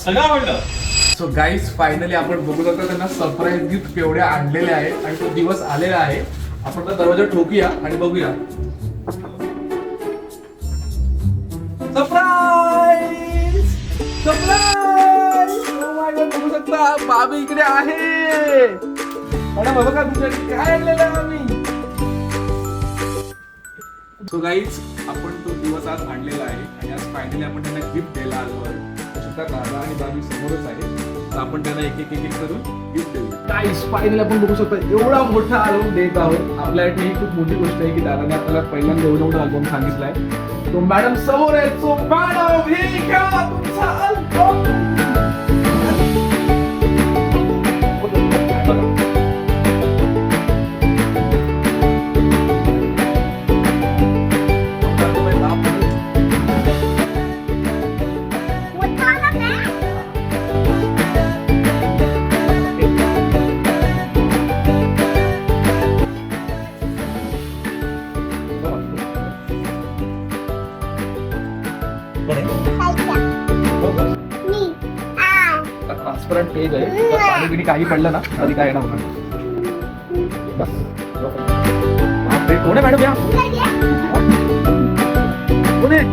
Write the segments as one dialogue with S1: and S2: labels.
S1: सगळं आवडलं.
S2: So guys finally आपण बघू शकतो त्यांना सरप्राईज गिफ्ट केवढे आणलेले आहे आणि तो दिवस आलेला आहे. आपण आता दरवाजा ठोकूया आणि बघूया. Surprise surprise oh my God, बघू शकता बाबी इकडे आहे. मला बघा तुमच्याकडे काय आणलेलं आहे आम्ही. सो गाईज आपण तो दिवस आज आणलेला आहे आणि आज फायनली आपण त्यांना गिफ्ट द्यायला आलो आहे. दादा आणि बाबी समोरच आहे, तर आपण त्यांना एक एक एक करून गिफ्ट देऊ. गाईज फायनली आपण बघू शकता एवढा मोठा अल्बम देत आहोत. आपल्यासाठी ही खूप मोठी गोष्ट आहे की दादाने आपल्याला पहिल्यांदा एवढा मोठा अल्बम सांगितलाय. तो मॅडम समोर आहे. सो मॅडम हे घ्या तुमचा अल्बम. ट्रान्सपरंट पेज आहे, पाणी बिणी काही पडलं ना तरी काय ना होणार. बस बापरे, कोण आहे मॅडम या? कोण आहे?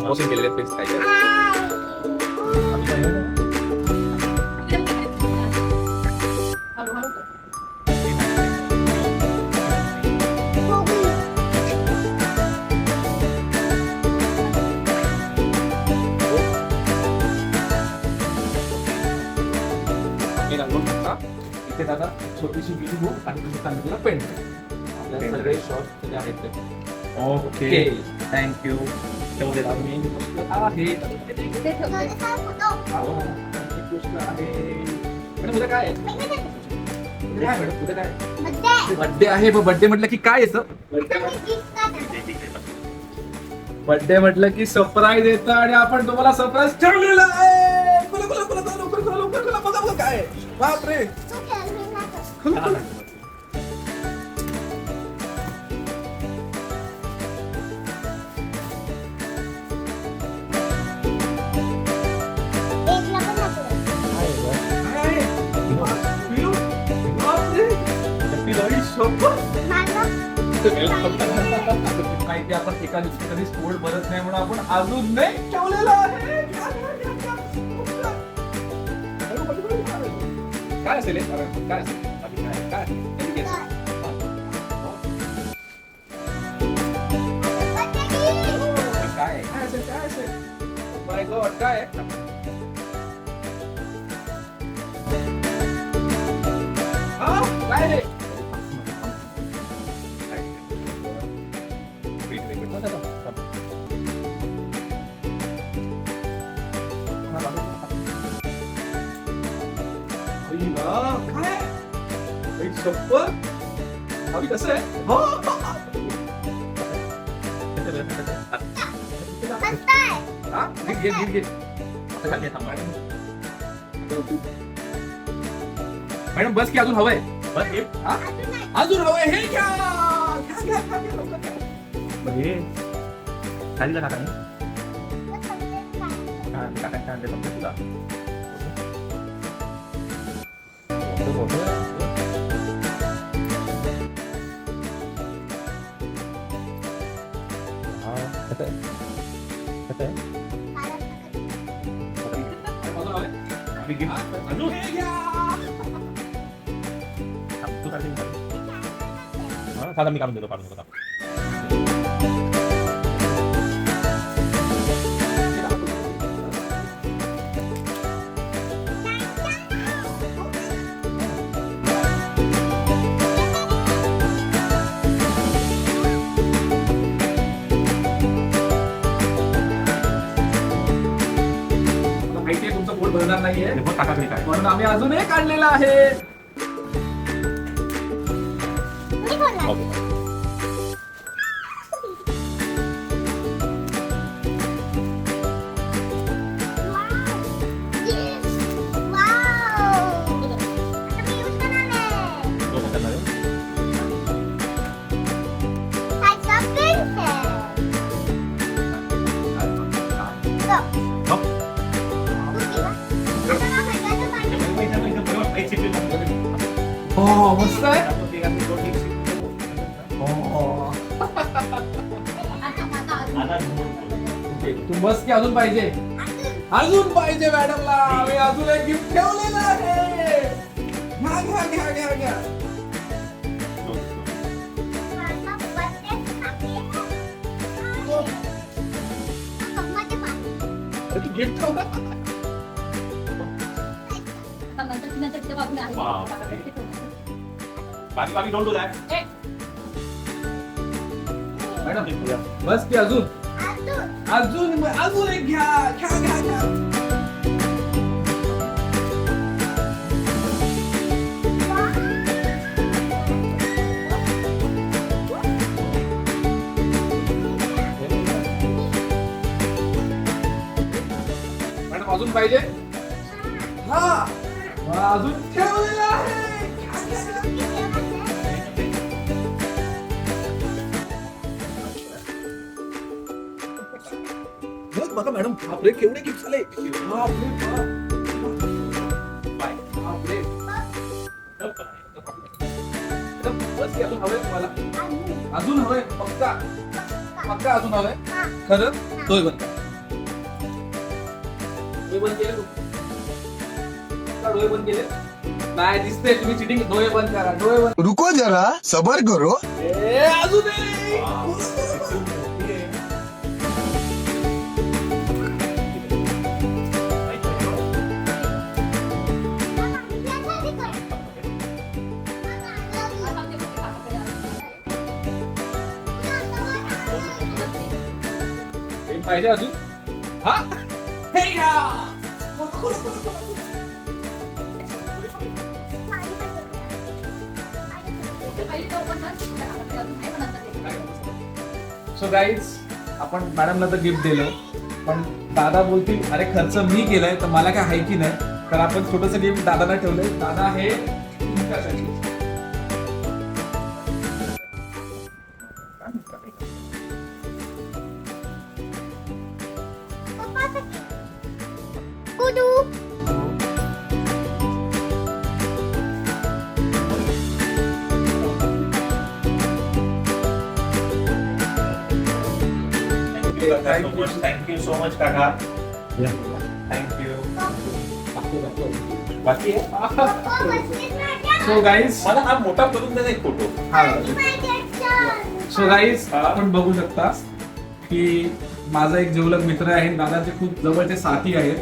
S2: पोसिंग केलेले पेज काय इथे दादा छोटीशी बिली बुक आणि तुम्ही सांगितलेला पेन आपल्या सगळे शॉप आहेत ते. Okay thank you. बर्थडे आहे. बर्थडे म्हटलं की काय येतं? बर्थडे म्हटलं की सरप्राईज येतं आणि आपण तुम्हाला सरप्राईज ठेवलेला आहे. बघा काय बापरे. माहिती आपण एका दिवशी कधी स्पोर्ट भरत नाही म्हणून आपण अजून नाही ठेवलेला आहे. काय असेल काय असेल काय काय काय असेल काय असेल माय गॉड काय काय अभी कसं आहे? मॅडम बस की अजून हवंय? अजून हवंय. हे घ्या खाली टाका तुला साधा मी काढून देतो. काढून देतो.
S1: भरणार नाहीये
S2: हे बघ टाका तुम्ही काय.
S1: म्हणून आम्ही अजून एक काढलेला आहे. ओके. दोन करणार आहे.
S2: हो मस्त आहे. तू बस की अजून पाहिजे मॅडमला. आम्ही अजून एक गिफ्ट ठेवलेलं आहे. घ्या. गिफ्ट
S1: बाकी डोंट डू दॅट.
S2: मॅडम बस की अजून एक घ्या. मॅडम अजून पाहिजे. हा अजून ठेवलेलं आहे. बघा मॅडम बापरे केवढे गिफ्ट झाले. बस की अजून हवंय तुम्हाला. अजून हवंय पक्का अजून हवंय खरं. डोळे बंद केले तू. डोळे बंद केले नाही दिसते. तुम्ही चिटिंग. डोळे बंद करा.
S3: रुको जरा सबर करो.
S2: अजून पाहिजे अजून. हा हे घ्या. सो गाईज आपण मॅडमला तर गिफ्ट दिलं पण दादा बोलतील अरे खर्च मी केलाय तर मला काय आहे की नाही. तर आपण छोटस गिफ्ट दादाला ठेवलंय. दादा हे तुमच्यासाठी.
S1: थँक्यू सो मच काका. थँक्यू. बाकी
S2: सो गाईज
S1: मला हा मोठा करून दे एक फोटो.
S2: सो गाईज आपण बघू शकता की माझा एक जिवलग मित्र आहे. दादाचे खूप जवळचे साथी आहेत.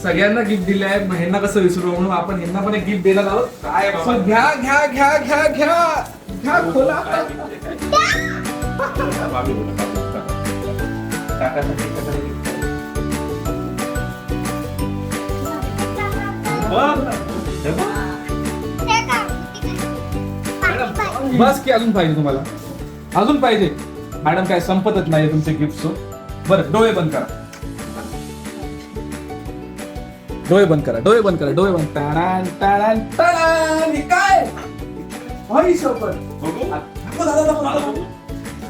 S2: सगळ्यांना गिफ्ट दिले आहे. ह्यांना कसं विसरू म्हणून आपण ह्यांना पण एक गिफ्ट देणार आहोत.
S1: काय बाबा.
S2: घ्या खोला. बस की अजून पाहिजे तुम्हाला. अजून पाहिजे मॅडम. काय संपतच नाही तुमचे गिफ्ट. बरं डोळे बंद करा. डोळे बंद. टाळान टाळान टाळान. हे काय भाई शपथ.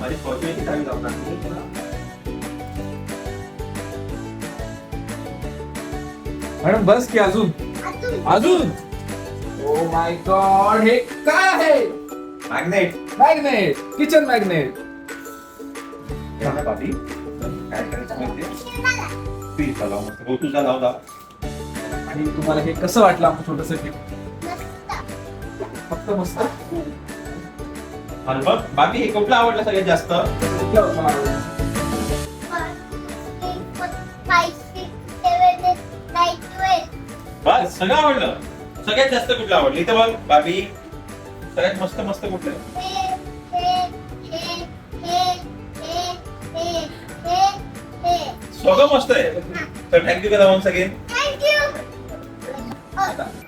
S1: माझी फॉर्च्युनेटची चावी लावणार.
S2: मॅडम बस की अजून. ओ माय गॉड हे काय आहे. मॅग्नेट. Kitchen magnet.
S1: बाबी काय करायचं माहितीये. प्लीज लाव मस्त. हो तुझा लाव.
S2: आणि तुम्हाला हे कसं वाटलं आमचं छोटस गिफ्ट. फक्त मस्त.
S1: आणि बघ बाबी हे कुठलं आवडलं सगळ्यात जास्त. बस सगळं आवडलं. सगळ्यात जास्त कुठलं आवडलं इथं बघ बाबी. सगळ्यात मस्त मस्त कुठलं. सगळं मस्त आहे. तर थँक्यू करा वन्स अगेन.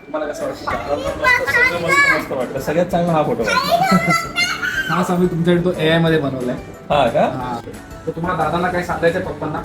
S2: तुम्हाला कसं वाटतं.
S1: सगळं मस्त मस्त वाटलं. सगळ्यात चांगला हा फोटो.
S2: खास आम्ही तुमच्याकडे तो AI मध्ये बनवलाय.
S1: हा का?
S2: हा. तर तुम्हाला दादांना काय सांगायचंय पप्पांना?